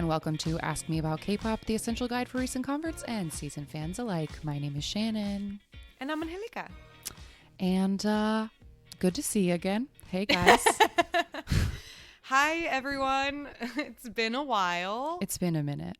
and welcome to Ask Me About K-Pop, the essential guide for recent converts and seasoned fans alike. My name is Shannon. And I'm Angelica. And good to see you again. Hey, guys. Hi, everyone. It's been a while. It's been a minute.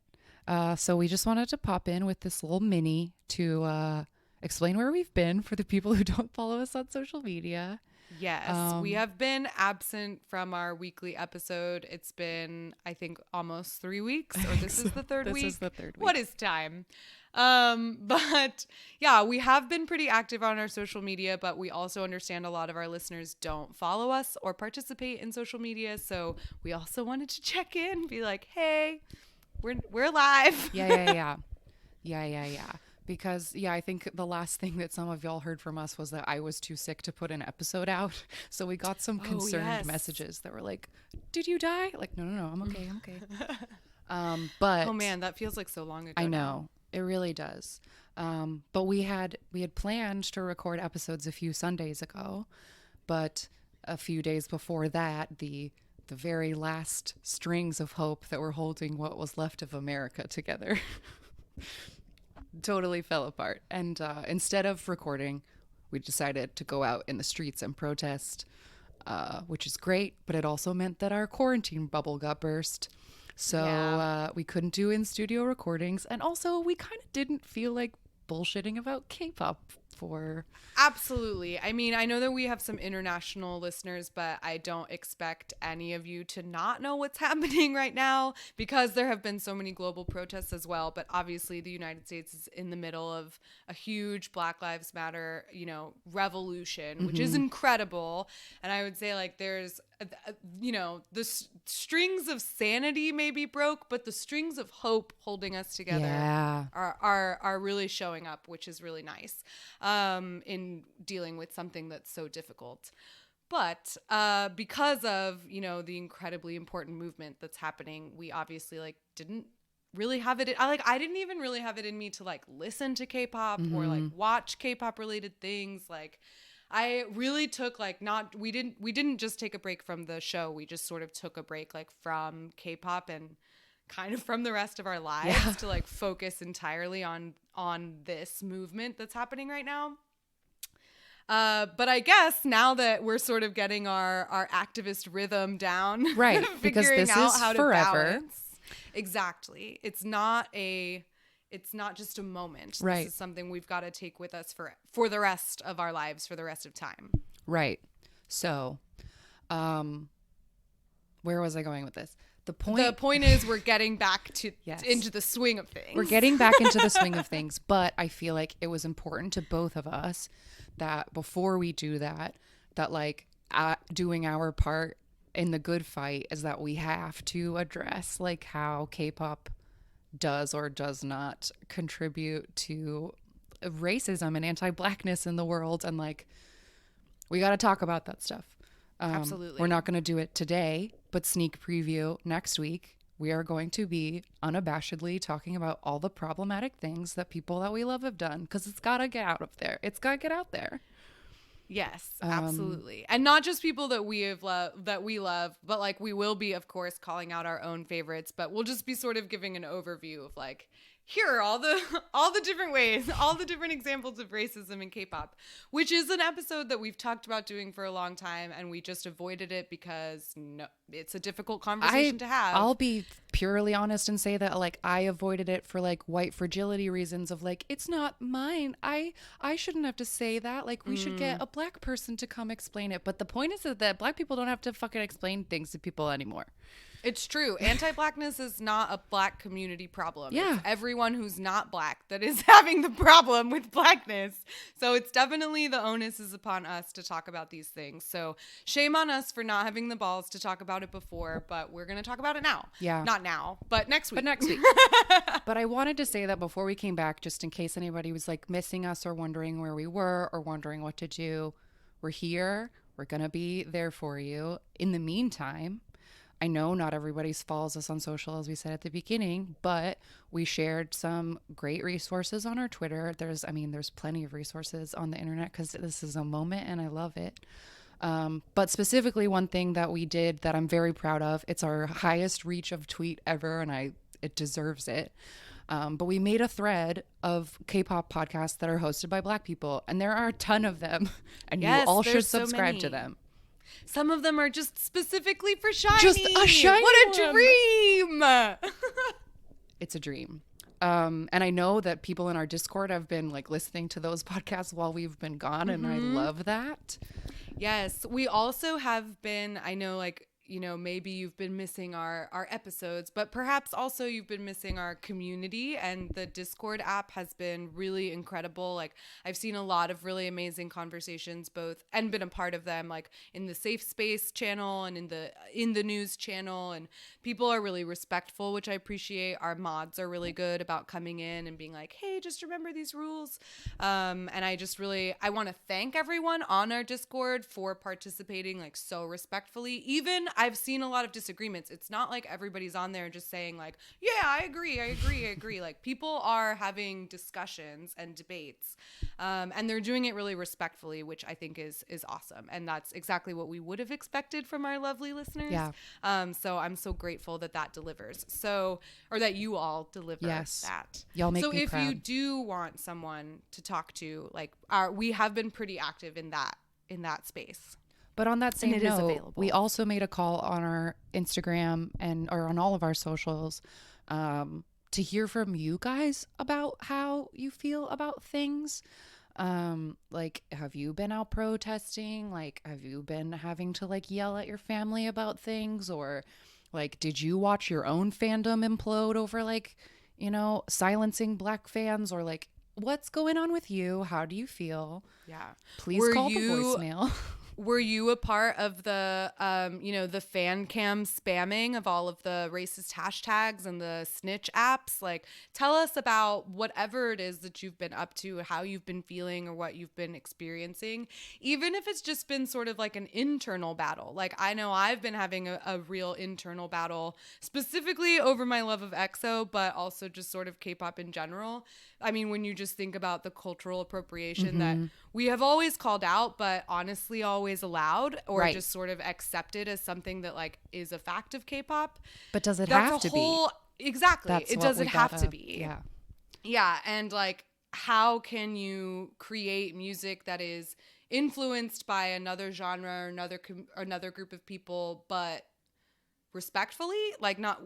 So we just wanted to pop in with this little mini to explain where we've been for the people who don't follow us on social media. Yes, we have been absent from our weekly episode. It's been, I think, almost 3 weeks, or this is the third week. This is the third week. What is time? But yeah, we have been pretty active on our social media, but we also understand a lot of our listeners don't follow us or participate in social media. So we also wanted to check in, be like, hey, we're live. Yeah. Because, I think the last thing that some of y'all heard from us was that I was too sick to put an episode out. So we got some concerned messages that were like, did you die? Like, no, I'm okay. But oh man, that feels like so long ago. I know. It really does. But we had planned to record episodes a few Sundays ago, but a few days before that, the very last strings of hope that were holding what was left of America together totally fell apart. And instead of recording, we decided to go out in the streets and protest, which is great, but it also meant that our quarantine bubble got burst. So we couldn't do in-studio recordings. And also, we kind of didn't feel like bullshitting about K-pop for... Absolutely. I mean, I know that we have some international listeners, but I don't expect any of you to not know what's happening right now because there have been so many global protests as well. But obviously, the United States is in the middle of a huge Black Lives Matter, revolution, which is incredible. And I would say, like, there's... the strings of sanity may be broke, but the strings of hope holding us together are really showing up, which is really nice in dealing with something that's so difficult. But because of, the incredibly important movement that's happening, we obviously didn't really have it. I didn't even really have it in me to listen to K-pop or watch K-pop related things. I really took we didn't just take a break from the show. We just sort of took a break from K-pop and kind of from the rest of our lives to focus entirely on this movement that's happening right now. But I guess now that we're sort of getting our activist rhythm down, right? Because figuring this out is how forever. To balance. Exactly. It's not just a moment. Right. This is something we've got to take with us for the rest of our lives, for the rest of time. Right. So, where was I going with this? The point is we're getting back to into the swing of things. We're getting back into the swing of things, but I feel like it was important to both of us that before we do that doing our part in the good fight is that we have to address how K-pop does or does not contribute to racism and anti-blackness in the world. And we got to talk about that stuff. Absolutely. We're not going to do it today, but sneak preview next week. We are going to be unabashedly talking about all the problematic things that people that we love have done, because it's got to get out of there. It's got to get out there. Yes, absolutely. And not just people that we love, but we will be, of course, calling out our own favorites, but we'll just be sort of giving an overview of here are all the different ways, all the different examples of racism in K-pop, which is an episode that we've talked about doing for a long time, and we just avoided it because it's a difficult conversation to have. I'll be purely honest and say that I avoided it for white fragility reasons of it's not mine. I shouldn't have to say that. We should get a black person to come explain it. But the point is that black people don't have to fucking explain things to people anymore. It's true. Anti-blackness is not a black community problem. Yeah. It's everyone who's not black that is having the problem with blackness. So it's definitely the onus is upon us to talk about these things. So shame on us for not having the balls to talk about it before, but we're going to talk about it now. Yeah. Not now, but next week. But I wanted to say that before we came back, just in case anybody was missing us or wondering where we were or wondering what to do, we're here. We're going to be there for you. In the meantime, I know not everybody follows us on social, as we said at the beginning, but we shared some great resources on our Twitter. There's plenty of resources on the internet because this is a moment and I love it. But specifically, one thing that we did that I'm very proud of, it's our highest reach of tweet ever, and it deserves it. But we made a thread of K-pop podcasts that are hosted by Black people, and there are a ton of them, and Yes, you all there's should so subscribe to many. them. Some of them are just specifically for Shiny. Just a Shiny What a one. dream! It's a dream. And I know that people in our Discord have been like listening to those podcasts while we've been gone, and I love that. Yes, we also have been, I know, like, you know, maybe you've been missing our episodes, but perhaps also you've been missing our community, and the Discord app has been really incredible. Like, I've seen a lot of really amazing conversations, both, and been a part of them, like in the Safe Space channel and in the news channel, and people are really respectful, which I appreciate. Our mods are really good about coming in and being like, hey, just remember these rules. And I want to thank everyone on our Discord for participating like so respectfully. Even I've seen a lot of disagreements. It's not like everybody's on there just saying like, yeah, I agree. Like, people are having discussions and debates, and they're doing it really respectfully, which I think is awesome. And that's exactly what we would have expected from our lovely listeners. Yeah. So I'm so grateful that delivers. So, or that you all deliver Yes. that. Y'all make so me if proud. you do want someone to talk to, like, we have been pretty active in that space. But on that same it is note, available. we also made a call on our Instagram or on all of our socials to hear from you guys about how you feel about things. Like, have you been out protesting? Like, have you been having to like yell at your family about things? Or like, did you watch your own fandom implode over like, you know, silencing Black fans? Or like, what's going on with you? How do you feel? Yeah. Please call the voicemail. Were you a part of the, the fan cam spamming of all of the racist hashtags and the snitch apps? Like, tell us about whatever it is that you've been up to, how you've been feeling, or what you've been experiencing, even if it's just been sort of like an internal battle. Like, I know I've been having a real internal battle, specifically over my love of EXO, but also just sort of K-pop in general. I mean, when you just think about the cultural appropriation that we have always called out, but honestly always allowed, or Right. just sort of accepted as something that like is a fact of K-pop. But does it That's have a to whole, exactly. That's It what doesn't we have gotta- to be. Yeah. Yeah, and like, how can you create music that is influenced by another genre or another group of people, but respectfully, like, not,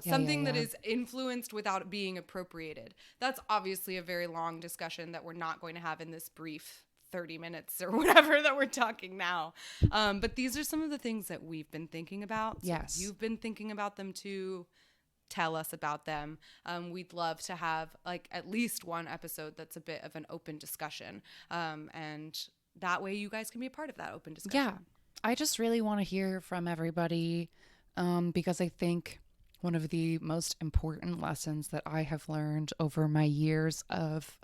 something that yeah. is influenced without being appropriated? That's obviously a very long discussion that we're not going to have in this brief 30 minutes or whatever that we're talking now. But these are some of the things that we've been thinking about. So Yes. if you've been thinking about them too, tell us about them. We'd love to have like at least one episode that's a bit of an open discussion. And that way you guys can be a part of that open discussion. Yeah. I just really want to hear from everybody because I think one of the most important lessons that I have learned over my years of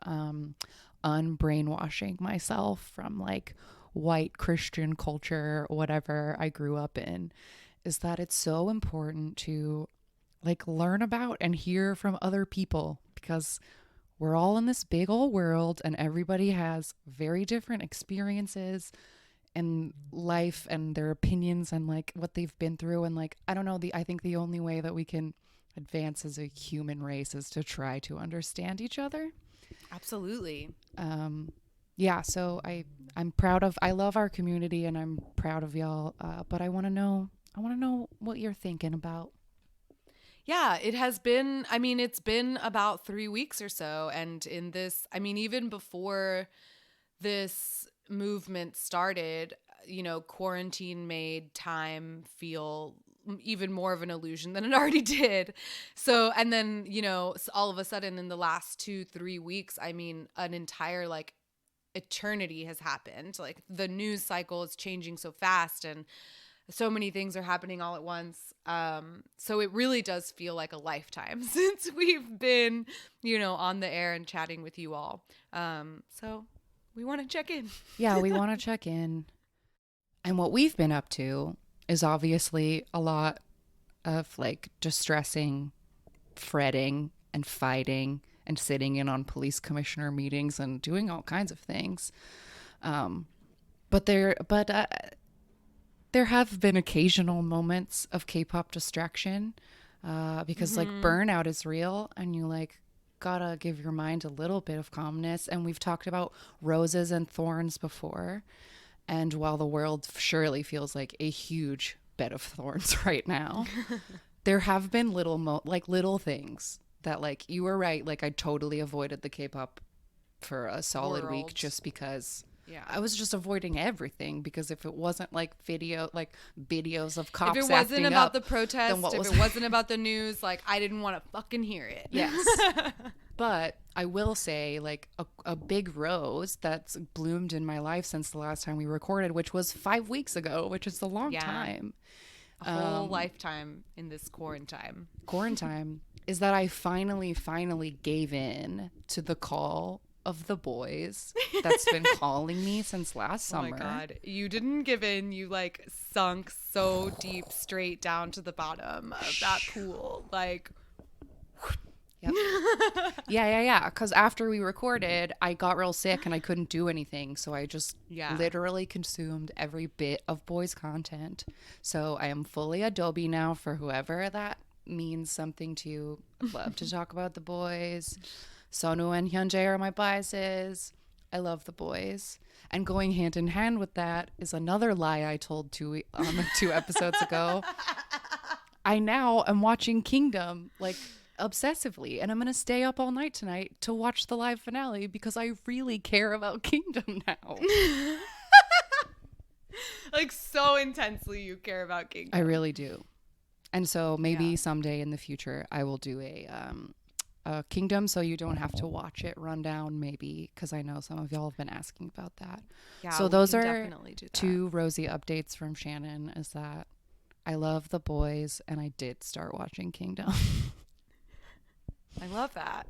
unbrainwashing myself from like white Christian culture, whatever I grew up in, is that it's so important to like learn about and hear from other people, because we're all in this big old world and everybody has very different experiences in life and their opinions and like what they've been through. And like, I don't know, I think the only way that we can advance as a human race is to try to understand each other. Absolutely. Yeah, so I'm proud of, I love our community and I'm proud of y'all, but I want to know what you're thinking about. Yeah, it has been, I mean, it's been about 3 weeks or so. And in this, I mean, even before this movement started, quarantine made time feel even more of an illusion than it already did. So, and then, all of a sudden in the last 2-3 weeks, I mean, an entire like eternity has happened. Like, the news cycle is changing so fast and so many things are happening all at once. So it really does feel like a lifetime since we've been, on the air and chatting with you all. So we want to check in. Yeah, we want to check in. And what we've been up to is obviously a lot of like distressing, fretting and fighting and sitting in on police commissioner meetings and doing all kinds of things. But there have been occasional moments of K-pop distraction because like burnout is real, and you like gotta give your mind a little bit of calmness. And we've talked about roses and thorns before. And while the world surely feels like a huge bed of thorns right now, there have been little things that, like, you were right. Like, I totally avoided the K-pop for a solid week World. just because Yeah. I was just avoiding everything, because if it wasn't like videos of cops If it acting wasn't about up, the protest, what if was- it wasn't about the news, like, I didn't want to fucking hear it. yes. But I will say, like, a big rose that's bloomed in my life since the last time we recorded, which was 5 weeks ago, which is a long Yeah. time. A whole lifetime in this quarantine. Quarantine is that I finally gave in to the call of the boys that's been calling me since last Oh summer. my God. You didn't give in. You like sunk so deep straight down to the bottom of that pool. Like, Yeah. Because after we recorded, I got real sick and I couldn't do anything. So I just Yeah. literally consumed every bit of boys' content. So I am fully Adobe now, for whoever that means something to you. I'd love to talk about the boys. Sonu and Hyunjae are my biases. I love the boys. And going hand in hand with that is another lie I told two episodes ago. I now am watching Kingdom, like, obsessively, and I'm gonna stay up all night tonight to watch the live finale because I really care about Kingdom now. like so intensely you care about Kingdom. I really do. And so maybe Yeah. someday in the future I will do a Kingdom, so you don't have to watch it rundown, maybe, because I know some of y'all have been asking about that. Yeah, So we those can are definitely do that. two rosy updates from Shannon, is that I love the boys and I did start watching Kingdom. I love that.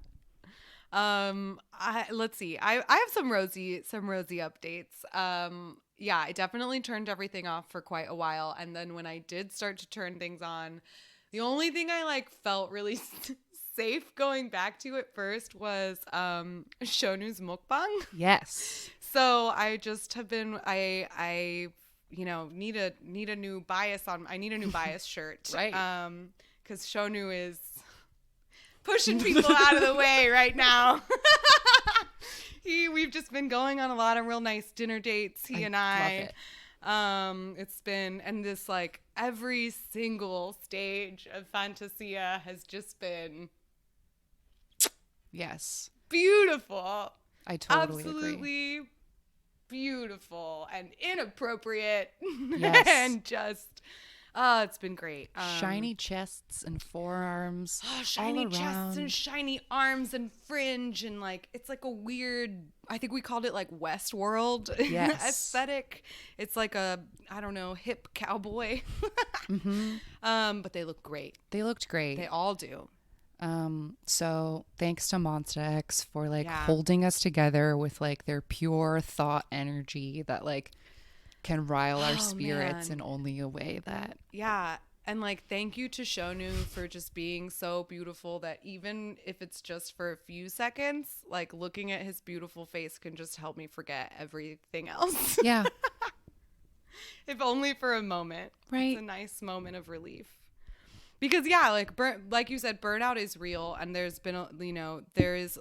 Let's see. I have some rosy updates. Yeah, I definitely turned everything off for quite a while, and then when I did start to turn things on, the only thing I like felt really safe going back to at first was Shonu's mukbang. Yes. So I just have been I need a new bias on. I need a new bias shirt, Right. Because Shonu is pushing people out of the way right now. We've just been going on a lot of real nice dinner dates, he and I. Love it. It's been, and this, like, every single stage of Fantasia has just been Yes. beautiful. I totally agree. Absolutely beautiful and inappropriate. Yes. And just it's been great. Shiny chests and forearms. Shiny all chests around. and shiny arms and fringe, and like it's like a weird, I think we called it like Westworld Yes. aesthetic. It's like a, I don't know, hip cowboy. But they look great. They looked great. They all do. So thanks to Monsta X for like Yeah. holding us together with like their pure thought energy that like can rile our Oh, spirits man. in only a way that Yeah. And like, thank you to Shonu for just being so beautiful that even if it's just for a few seconds, like looking at his beautiful face can just help me forget everything else. yeah, If only for a moment. Right. It's a nice moment of relief. Because yeah, like you said, burnout is real, and there's been there is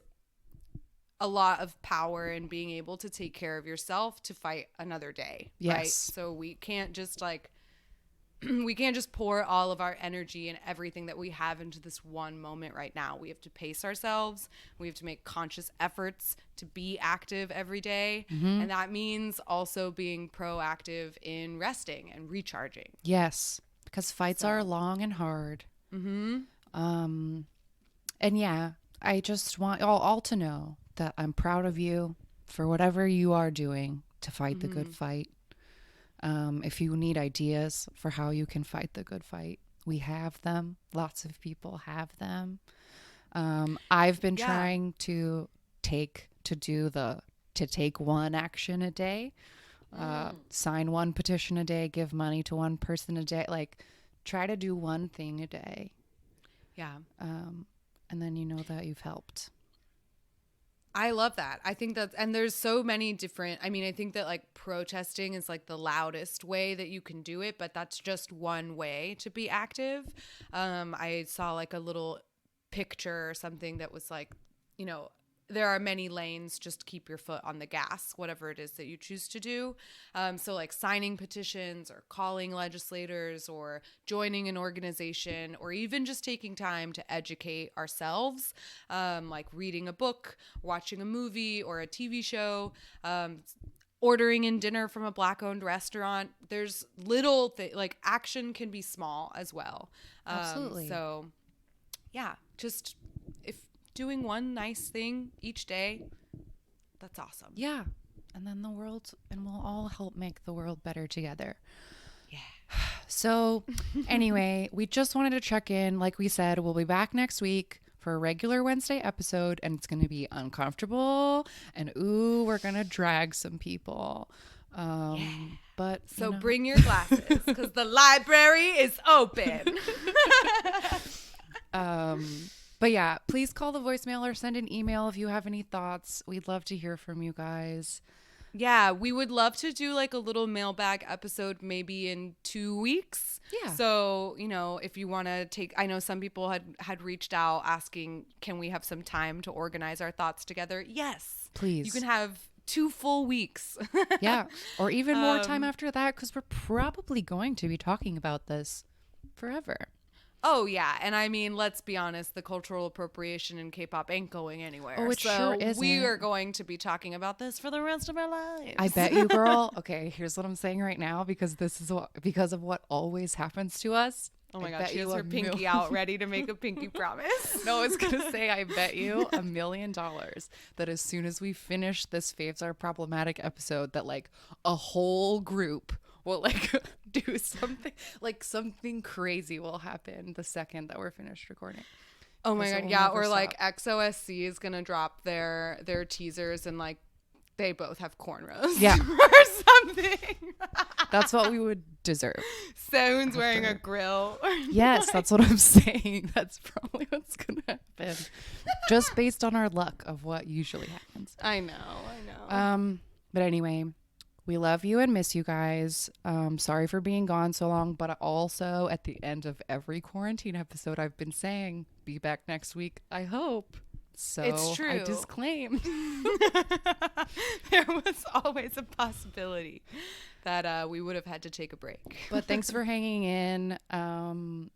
a lot of power in being able to take care of yourself to fight another day. Right? Yes. So we can't just pour all of our energy and everything that we have into this one moment right now. We have to pace ourselves. We have to make conscious efforts to be active every day. And that means also being proactive in resting and recharging. yes, because fights are long and hard. And yeah, I just want all to know that I'm proud of you for whatever you are doing to fight the good fight. If you need ideas for how you can fight the good fight, we have them. Lots of people have them. I've been Yeah. trying to take one action a day, sign one petition a day, give money to one person a day, like try to do one thing a day. Yeah. And then you know that you've helped. I love that. I think that's, and there's so many different, I mean, I think that like protesting is like the loudest way that you can do it, but that's just one way to be active. I saw like a little picture or something that was like, you know, there are many lanes, just keep your foot on the gas, whatever it is that you choose to do. So like signing petitions or calling legislators or joining an organization or even just taking time to educate ourselves, like reading a book, watching a movie or a TV show, ordering in dinner from a Black-owned restaurant. There's little like action can be small as well. Absolutely. So yeah, just if doing one nice thing each day, that's awesome. Yeah. And then we'll all help make the world better together. Yeah. So anyway, we just wanted to check in. Like we said, we'll be back next week for a regular Wednesday episode, and it's going to be uncomfortable. And we're going to drag some people. But so bring your glasses because the library is open. But yeah, please call the voicemail or send an email if you have any thoughts. We'd love to hear from you guys. Yeah, we would love to do like a little mailbag episode maybe in 2 weeks. Yeah. So, you know, if you want to take, I know some people had reached out asking, can we have some time to organize our thoughts together? Yes. Please. You can have 2 full weeks. Yeah. Or even more time after that, because we're probably going to be talking about this forever. Oh, yeah. And I mean, let's be honest, the cultural appropriation in K-pop ain't going anywhere. Oh, it sure isn't. We are going to be talking about this for the rest of our lives. I bet you, girl. Okay, here's what I'm saying right now, because because of what always happens to us. Oh my God, she has her pinky out ready to make a pinky promise. No, I was going to say, I bet you $1 million that as soon as we finish this Faves Are Problematic episode, that like a whole group will like do something crazy will happen the second that we're finished recording. Oh my God, yeah. Or like XOSC is going to drop their teasers and like they both have cornrows. Yeah. Or something. That's what we would deserve. Someone's wearing a grill. Yes, that's what I'm saying. That's probably what's going to happen. Just based on our luck of what usually happens. I know. But anyway, we love you and miss you guys. Sorry for being gone so long, but also at the end of every quarantine episode, I've been saying, be back next week, I hope. So it's true. I disclaim. There was always a possibility that we would have had to take a break. But thanks for hanging in, and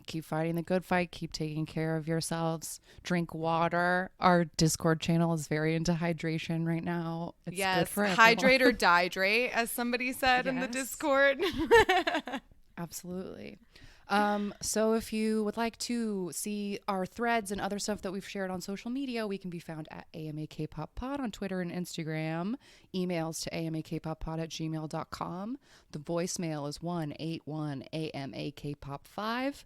keep fighting the good fight. Keep taking care of yourselves. Drink water. Our Discord channel is very into hydration right now. It's good for everyone. Hydrate or dihydrate, as somebody said in the Discord. Absolutely. So if you would like to see our threads and other stuff that we've shared on social media, we can be found at AMA K-Pop Pod on Twitter and Instagram. Emails to amakpoppod@gmail.com. The voicemail is 181-AMA-K-Pop5.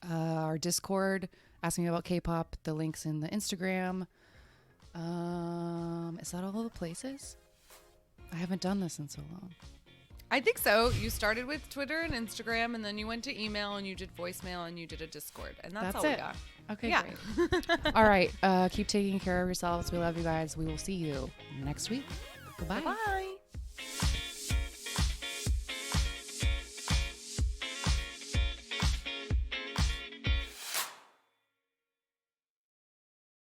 Our Discord, asking about K-pop, the link's in the Instagram. Is that all of the places? I haven't done this in so long. I think so. You started with Twitter and Instagram, and then you went to email, and you did voicemail, and you did a Discord. And that's all it. we got. Okay, great. All right. Keep taking care of yourselves. We love you guys. We will see you next week. Goodbye. Bye.